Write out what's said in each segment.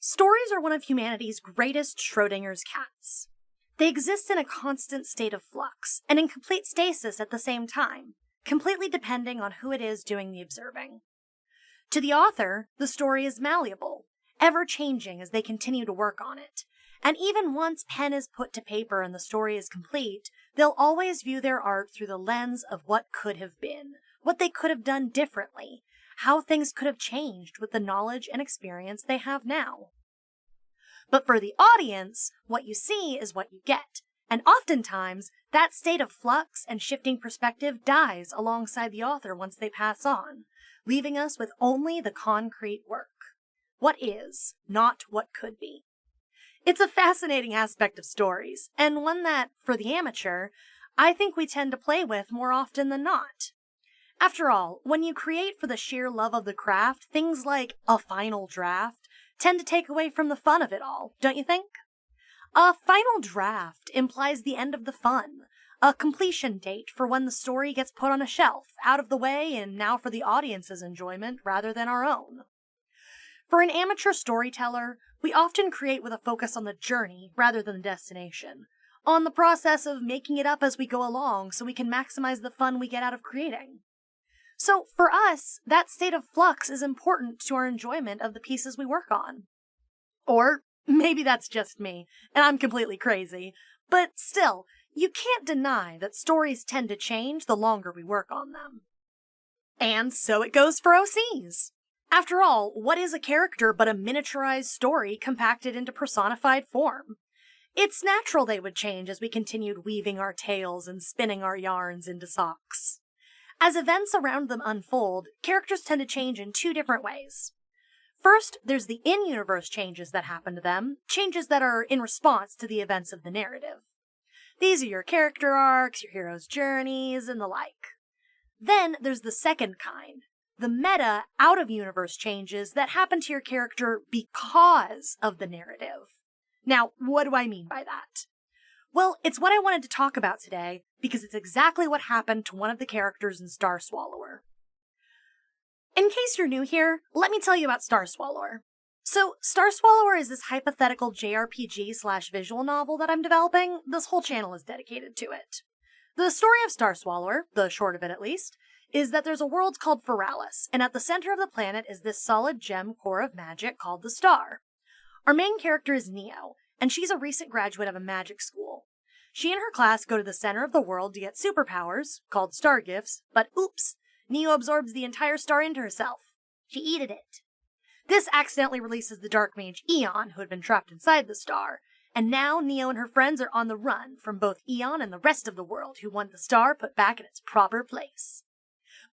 Stories are one of humanity's greatest Schrodinger's cats. They exist in a constant state of flux, and in complete stasis at the same time, completely depending on who it is doing the observing. To the author, the story is malleable, ever-changing as they continue to work on it, and even once pen is put to paper and the story is complete, they'll always view their art through the lens of what could have been, what they could have done differently, how things could have changed with the knowledge and experience they have now. But for the audience, what you see is what you get, and oftentimes, that state of flux and shifting perspective dies alongside the author once they pass on, leaving us with only the concrete work. What is, not what could be. It's a fascinating aspect of stories, and one that, for the amateur, I think we tend to play with more often than not. After all, when you create for the sheer love of the craft, things like a final draft tend to take away from the fun of it all, don't you think? A final draft implies the end of the fun, a completion date for when the story gets put on a shelf, out of the way and now for the audience's enjoyment rather than our own. For an amateur storyteller, we often create with a focus on the journey rather than the destination, on the process of making it up as we go along so we can maximize the fun we get out of creating. So, for us, that state of flux is important to our enjoyment of the pieces we work on. Or maybe that's just me, and I'm completely crazy, but still, you can't deny that stories tend to change the longer we work on them. And so it goes for OCs. After all, what is a character but a miniaturized story compacted into personified form? It's natural they would change as we continued weaving our tales and spinning our yarns into socks. As events around them unfold, characters tend to change in two different ways. First, there's the in-universe changes that happen to them, changes that are in response to the events of the narrative. These are your character arcs, your hero's journeys, and the like. Then there's the second kind, the meta, out-of-universe changes that happen to your character because of the narrative. Now, what do I mean by that? Well, it's what I wanted to talk about today, because it's exactly what happened to one of the characters in Starswallower. In case you're new here, let me tell you about Starswallower. So, Starswallower is this hypothetical JRPG/visual novel that I'm developing. This whole channel is dedicated to it. The story of Starswallower, the short of it at least, is that there's a world called Furrys, and at the center of the planet is this solid gem core of magic called the Star. Our main character is Neo, and she's a recent graduate of a magic school. She and her class go to the center of the world to get superpowers, called star gifts, but oops, Neo absorbs the entire star into herself. She eated it. This accidentally releases the dark mage Eon, who had been trapped inside the star, and now Neo and her friends are on the run from both Eon and the rest of the world who want the star put back in its proper place.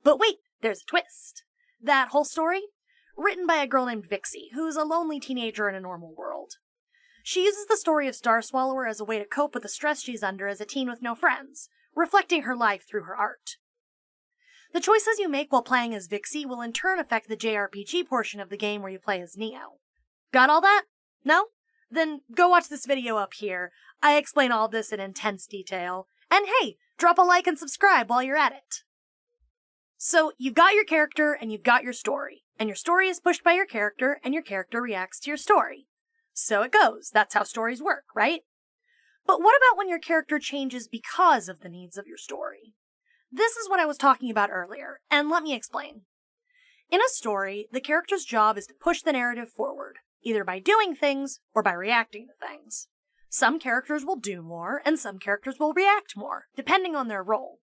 But wait, there's a twist. That whole story? Written by a girl named Vixie, who's a lonely teenager in a normal world. She uses the story of Starswallower as a way to cope with the stress she's under as a teen with no friends, reflecting her life through her art. The choices you make while playing as Vixie will in turn affect the JRPG portion of the game where you play as Neo. Got all that? No? Then go watch this video up here. I explain all this in intense detail. And hey, drop a like and subscribe while you're at it. So, you've got your character and you've got your story. And your story is pushed by your character and your character reacts to your story. So it goes. That's how stories work, right? But what about when your character changes because of the needs of your story? This is what I was talking about earlier, and let me explain. In a story, the character's job is to push the narrative forward, either by doing things or by reacting to things. Some characters will do more, and some characters will react more, depending on their role.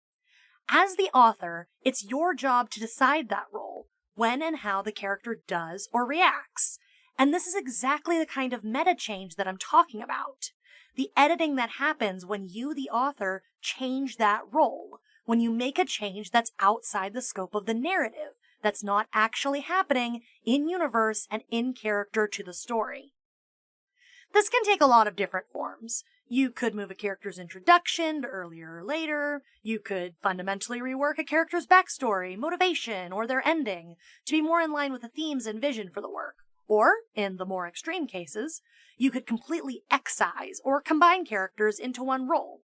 As the author, it's your job to decide that role, when and how the character does or reacts. And this is exactly the kind of meta change that I'm talking about. The editing that happens when you, the author, change that role. When you make a change that's outside the scope of the narrative, that's not actually happening in-universe and in character to the story. This can take a lot of different forms. You could move a character's introduction to earlier or later. You could fundamentally rework a character's backstory, motivation, or their ending to be more in line with the themes and vision for the work. Or, in the more extreme cases, you could completely excise or combine characters into one role.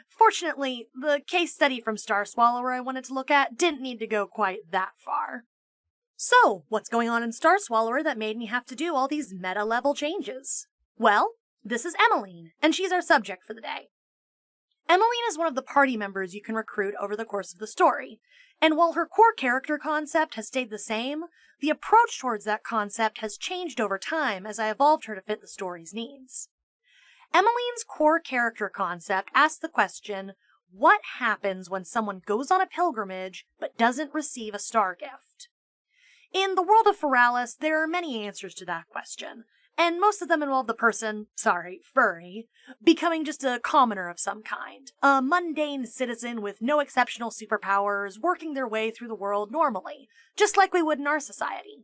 Fortunately, the case study from Starswallower I wanted to look at didn't need to go quite that far. So, what's going on in Starswallower that made me have to do all these meta-level changes? Well, this is Emmeline, and she's our subject for the day. Emmeline is one of the party members you can recruit over the course of the story, and while her core character concept has stayed the same, the approach towards that concept has changed over time as I evolved her to fit the story's needs. Emmeline's core character concept asks the question, what happens when someone goes on a pilgrimage but doesn't receive a star gift? In the world of Furrys, there are many answers to that question, and most of them involve the person, furry, becoming just a commoner of some kind, a mundane citizen with no exceptional superpowers, working their way through the world normally, just like we would in our society.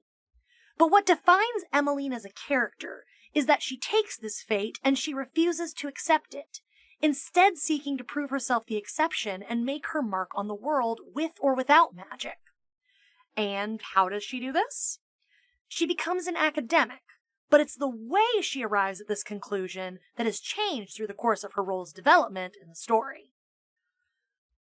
But what defines Emmeline as a character is that she takes this fate and she refuses to accept it, instead seeking to prove herself the exception and make her mark on the world with or without magic. And how does she do this? She becomes an academic, but it's the way she arrives at this conclusion that has changed through the course of her role's development in the story.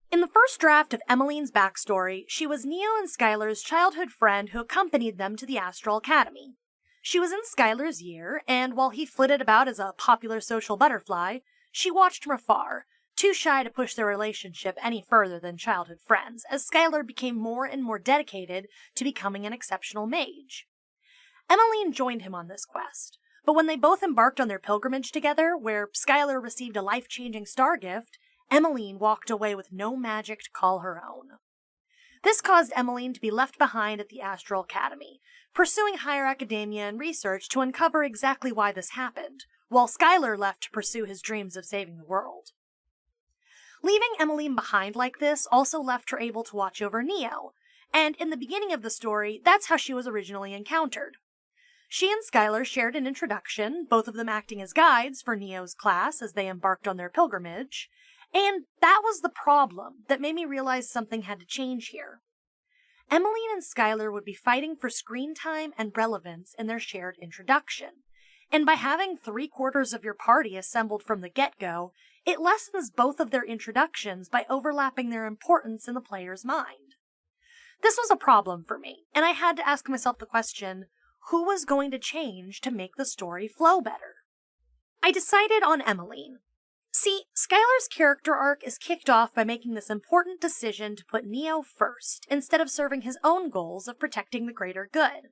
In the first draft of Emmeline's backstory, she was Neo and Skylar's childhood friend who accompanied them to the Astral Academy. She was in Skylar's year, and while he flitted about as a popular social butterfly, she watched from afar, too shy to push their relationship any further than childhood friends, as Skylar became more and more dedicated to becoming an exceptional mage. Emmeline joined him on this quest, but when they both embarked on their pilgrimage together, where Skylar received a life-changing star gift, Emmeline walked away with no magic to call her own. This caused Emmeline to be left behind at the Astral Academy, pursuing higher academia and research to uncover exactly why this happened, while Skylar left to pursue his dreams of saving the world. Leaving Emmeline behind like this also left her able to watch over Neo, and in the beginning of the story, that's how she was originally encountered. She and Skylar shared an introduction, both of them acting as guides for Neo's class as they embarked on their pilgrimage, and that was the problem that made me realize something had to change here. Emmeline and Skylar would be fighting for screen time and relevance in their shared introduction, and by having 3/4 of your party assembled from the get-go, it lessens both of their introductions by overlapping their importance in the player's mind. This was a problem for me, and I had to ask myself the question, who was going to change to make the story flow better? I decided on Emmeline. See, Skylar's character arc is kicked off by making this important decision to put Neo first, instead of serving his own goals of protecting the greater good.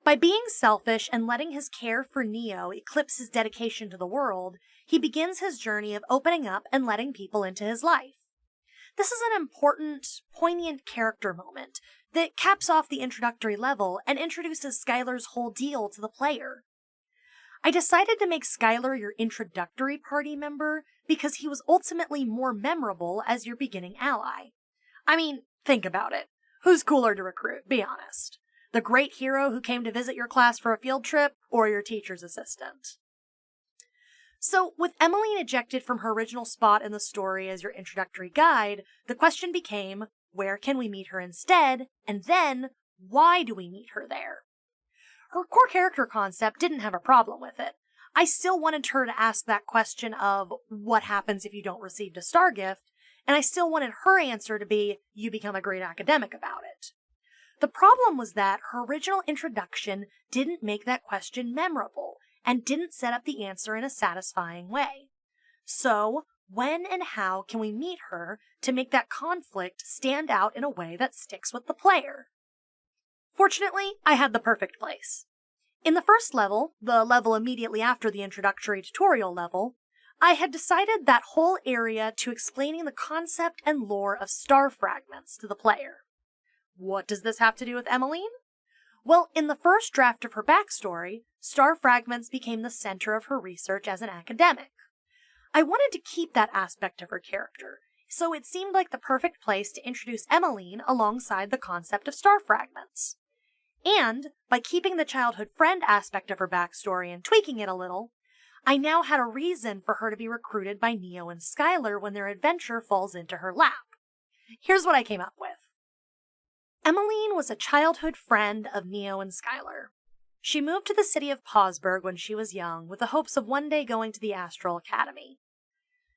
By being selfish and letting his care for Neo eclipse his dedication to the world, he begins his journey of opening up and letting people into his life. This is an important, poignant character moment that caps off the introductory level and introduces Skylar's whole deal to the player. I decided to make Skylar your introductory party member because he was ultimately more memorable as your beginning ally. I mean, think about it. Who's cooler to recruit, be honest? The great hero who came to visit your class for a field trip, or your teacher's assistant? So, with Emmeline ejected from her original spot in the story as your introductory guide, the question became, where can we meet her instead? And then, why do we meet her there? Her core character concept didn't have a problem with it. I still wanted her to ask that question of, what happens if you don't receive a star gift? And I still wanted her answer to be, you become a great academic about it. The problem was that her original introduction didn't make that question memorable, and didn't set up the answer in a satisfying way. So, when and how can we meet her to make that conflict stand out in a way that sticks with the player? Fortunately, I had the perfect place. In the first level, the level immediately after the introductory tutorial level, I had decided that whole area to explaining the concept and lore of star fragments to the player. What does this have to do with Emmeline? Well, in the first draft of her backstory, star fragments became the center of her research as an academic. I wanted to keep that aspect of her character, so it seemed like the perfect place to introduce Emmeline alongside the concept of star fragments. And, by keeping the childhood friend aspect of her backstory and tweaking it a little, I now had a reason for her to be recruited by Neo and Skylar when their adventure falls into her lap. Here's what I came up with. Emmeline was a childhood friend of Neo and Skylar. She moved to the city of Pausberg when she was young, with the hopes of one day going to the Astral Academy.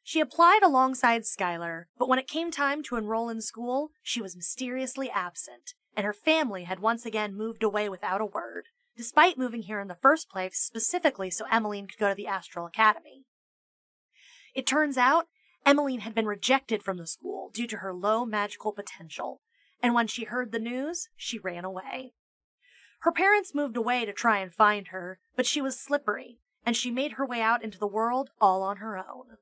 She applied alongside Skylar, but when it came time to enroll in school, she was mysteriously absent, and her family had once again moved away without a word, despite moving here in the first place specifically so Emmeline could go to the Astral Academy. It turns out, Emmeline had been rejected from the school due to her low magical potential, and when she heard the news, she ran away. Her parents moved away to try and find her, but she was slippery, and she made her way out into the world all on her own.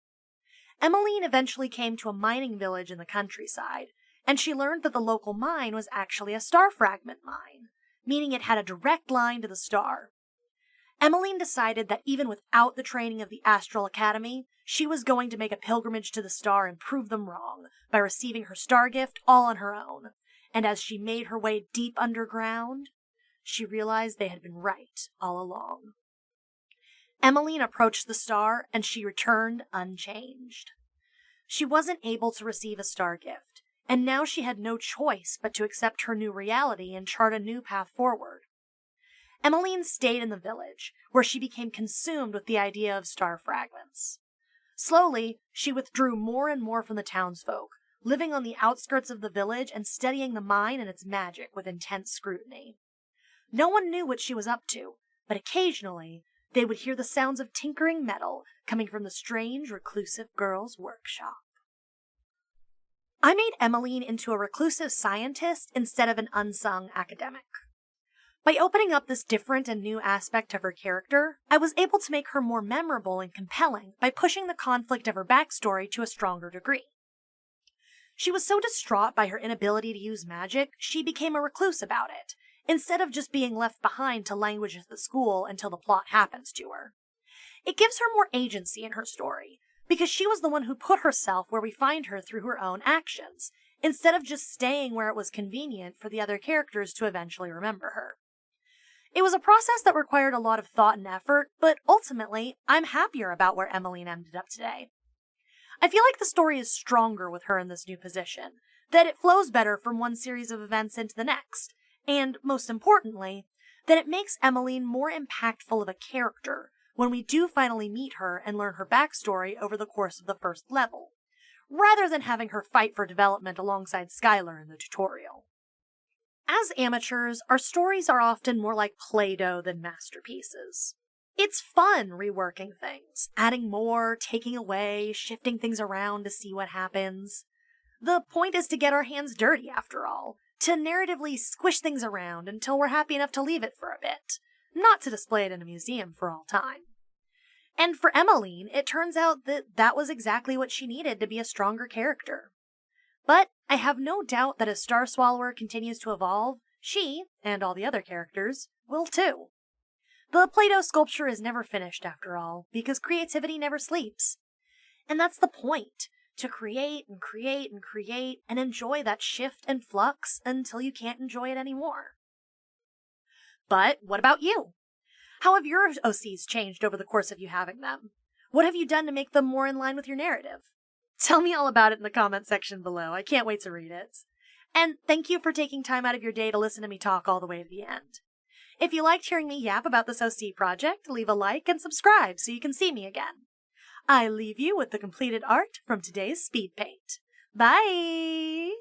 Emmeline eventually came to a mining village in the countryside, and she learned that the local mine was actually a star fragment mine, meaning it had a direct line to the star. Emmeline decided that even without the training of the Astral Academy, she was going to make a pilgrimage to the star and prove them wrong by receiving her star gift all on her own, and as she made her way deep underground, she realized they had been right all along. Emmeline approached the star, and she returned unchanged. She wasn't able to receive a star gift, and now she had no choice but to accept her new reality and chart a new path forward. Emmeline stayed in the village, where she became consumed with the idea of star fragments. Slowly, she withdrew more and more from the townsfolk, living on the outskirts of the village and studying the mine and its magic with intense scrutiny. No one knew what she was up to, but occasionally they would hear the sounds of tinkering metal coming from the strange, reclusive girl's workshop. I made Emmeline into a reclusive scientist instead of an unsung academic. By opening up this different and new aspect of her character, I was able to make her more memorable and compelling by pushing the conflict of her backstory to a stronger degree. She was so distraught by her inability to use magic, she became a recluse about it, instead of just being left behind to languish at the school until the plot happens to her. It gives her more agency in her story, because she was the one who put herself where we find her through her own actions, instead of just staying where it was convenient for the other characters to eventually remember her. It was a process that required a lot of thought and effort, but ultimately, I'm happier about where Emmeline ended up today. I feel like the story is stronger with her in this new position, that it flows better from one series of events into the next, and, most importantly, that it makes Emmeline more impactful of a character when we do finally meet her and learn her backstory over the course of the first level, rather than having her fight for development alongside Skylar in the tutorial. As amateurs, our stories are often more like Play-Doh than masterpieces. It's fun reworking things, adding more, taking away, shifting things around to see what happens. The point is to get our hands dirty, after all, to narratively squish things around until we're happy enough to leave it for a bit, not to display it in a museum for all time. And for Emmeline, it turns out that that was exactly what she needed to be a stronger character. But I have no doubt that as Starswallower continues to evolve, she, and all the other characters, will too. The Play-Doh sculpture is never finished, after all, because creativity never sleeps. And that's the point, to create and create and create and enjoy that shift and flux until you can't enjoy it anymore. But what about you? How have your OCs changed over the course of you having them? What have you done to make them more in line with your narrative? Tell me all about it in the comment section below. I can't wait to read it. And thank you for taking time out of your day to listen to me talk all the way to the end. If you liked hearing me yap about this OC project, leave a like and subscribe so you can see me again. I leave you with the completed art from today's speed paint. Bye!